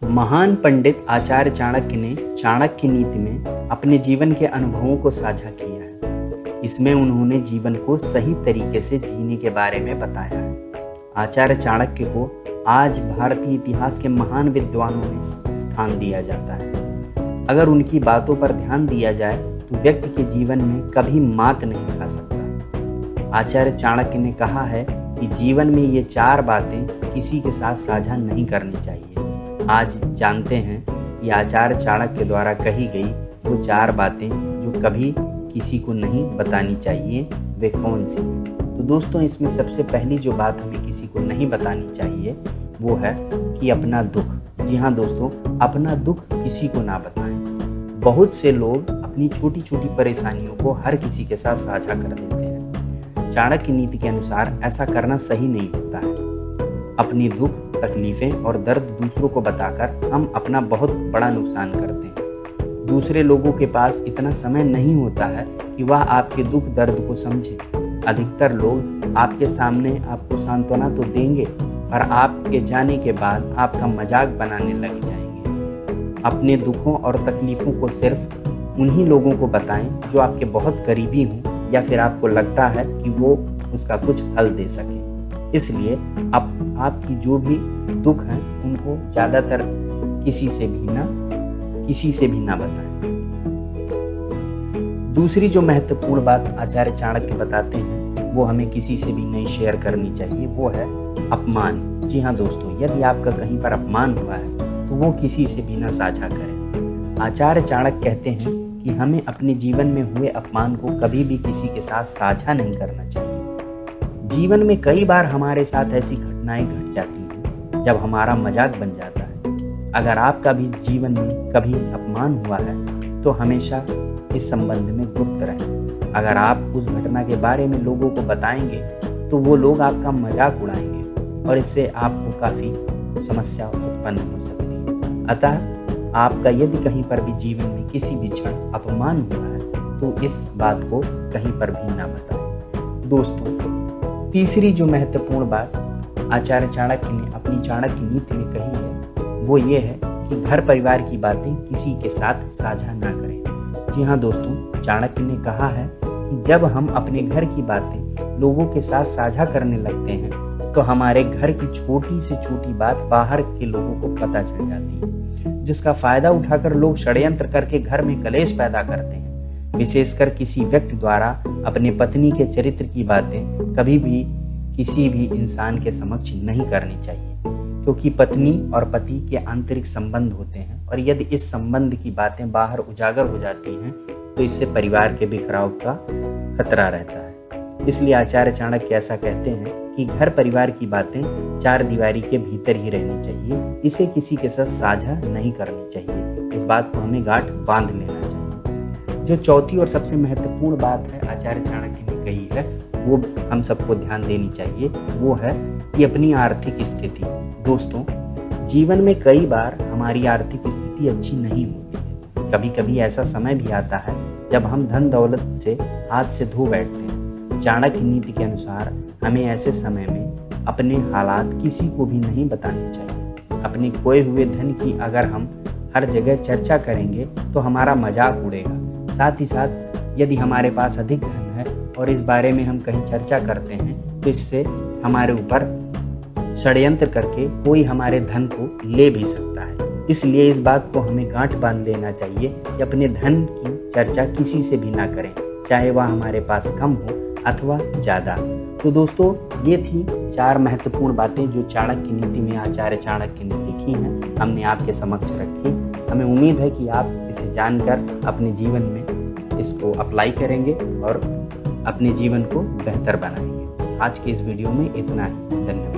महान पंडित आचार्य चाणक्य ने चाणक्य नीति में अपने जीवन के अनुभवों को साझा किया है। इसमें उन्होंने जीवन को सही तरीके से जीने के बारे में बताया है। आचार्य चाणक्य को आज भारतीय इतिहास के महान विद्वानों में स्थान दिया जाता है। अगर उनकी बातों पर ध्यान दिया जाए तो व्यक्ति के जीवन में कभी मात नहीं खा सकता। आचार्य चाणक्य ने कहा है कि जीवन में ये 4 बातें किसी के साथ साझा नहीं करनी चाहिए। आज जानते हैं कि आचार्य चाणक्य द्वारा कही गई वो 4 बातें जो कभी किसी को नहीं बतानी चाहिए, वे कौन सी हैं। तो दोस्तों, इसमें सबसे पहली जो बात हमें किसी को नहीं बतानी चाहिए वो है कि अपना दुख। जी हाँ दोस्तों, अपना दुख किसी को ना बताएं। बहुत से लोग अपनी छोटी छोटी परेशानियों को हर किसी के साथ साझा कर देते हैं। चाणक्य नीति के अनुसार ऐसा करना सही नहीं होता है। अपनी दुख, तकलीफें और दर्द दूसरों को बताकर हम अपना बहुत बड़ा नुकसान करते हैं। दूसरे लोगों के पास इतना समय नहीं होता है कि वह आपके दुख दर्द को समझे। अधिकतर लोग आपके सामने आपको सांत्वना तो देंगे, पर आपके जाने के बाद आपका मजाक बनाने लग जाएंगे। अपने दुखों और तकलीफों को सिर्फ उन्हीं लोगों को बताएं जो आपके बहुत करीबी हों या फिर आपको लगता है कि वो उसका कुछ हल दे सके। इसलिए आपकी जो भी दुख हैं उनको ज़्यादातर किसी से भी ना बताएं। दूसरी जो महत्वपूर्ण बात आचार्य चाणक्य बताते हैं वो हमें किसी से भी नहीं शेयर करनी चाहिए, वो है अपमान। जी हाँ दोस्तों, यदि आपका कहीं पर अपमान हुआ है तो वो किसी से भी ना साझा करें। आचार्य चाणक्य कहते हैं कि हमें अपने जीवन में हुए अपमान को कभी भी किसी के साथ साझा नहीं करना चाहिए। जीवन में कई बार हमारे साथ ऐसी घटनाएं घट जाती हैं जब हमारा मजाक बन जाता है। अगर आपका भी जीवन में कभी अपमान हुआ है तो हमेशा इस संबंध में गुप्त रहें। अगर आप उस घटना के बारे में लोगों को बताएंगे तो वो लोग आपका मजाक उड़ाएंगे और इससे आपको काफ़ी समस्या उत्पन्न हो सकती है। अतः आपका यदि कहीं पर भी जीवन में किसी भी क्षण अपमान हुआ है तो इस बात को कहीं पर भी ना बताएं। दोस्तों, तीसरी जो महत्वपूर्ण बात आचार्य चाणक्य ने अपनी चाणक्य नीति में कही है वो ये है कि घर परिवार की बातें किसी के साथ साझा ना करें। जी हाँ दोस्तों, चाणक्य ने कहा है कि जब हम अपने घर की बातें लोगों के साथ साझा करने लगते हैं तो हमारे घर की छोटी से छोटी बात बाहर के लोगों को पता चल जाती है, जिसका फायदा उठाकर लोग षड्यंत्र करके घर में कलेश पैदा करते हैं। विशेषकर किसी व्यक्ति द्वारा अपने पत्नी के चरित्र की बातें कभी भी किसी भी इंसान के समक्ष नहीं करनी चाहिए, क्योंकि पत्नी और पति के आंतरिक संबंध होते हैं और यदि इस संबंध की बातें बाहर उजागर हो जाती हैं तो इससे परिवार के बिखराव का खतरा रहता है। इसलिए आचार्य चाणक्य ऐसा कहते हैं कि घर परिवार की बातें 4 दीवारी के भीतर ही रहनी चाहिए, इसे किसी के साथ साझा नहीं करनी चाहिए। इस बात को हमें गांठ बांध लेना चाहिए। जो चौथी और सबसे महत्वपूर्ण बात है आचार्य चाणक्य ने कही है वो हम सबको ध्यान देनी चाहिए, वो है कि अपनी आर्थिक स्थिति। दोस्तों, जीवन में कई बार हमारी आर्थिक स्थिति अच्छी नहीं होती है। कभी कभी ऐसा समय भी आता है जब हम धन दौलत से हाथ से धो बैठते हैं। चाणक्य नीति के अनुसार हमें ऐसे समय में अपने हालात किसी को भी नहीं बताने चाहिए। अपने खोए हुए धन की अगर हम हर जगह चर्चा करेंगे तो हमारा मजाक उड़ेगा। साथ ही साथ यदि हमारे पास अधिक धन है और इस बारे में हम कहीं चर्चा करते हैं तो इससे हमारे ऊपर षड्यंत्र करके कोई हमारे धन को ले भी सकता है। इसलिए इस बात को हमें गांठ बांध लेना चाहिए कि अपने धन की चर्चा किसी से भी ना करें, चाहे वह हमारे पास कम हो अथवा ज़्यादा। तो दोस्तों, ये थी 4 महत्वपूर्ण बातें जो चाणक्य नीति में आचार्य चाणक्य ने लिखी हैं, हमने आपके समक्ष रखी। हमें उम्मीद है कि आप इसे जानकर अपने जीवन में इसको अप्लाई करेंगे और अपने जीवन को बेहतर बनाएंगे। आज के इस वीडियो में इतना ही। धन्यवाद।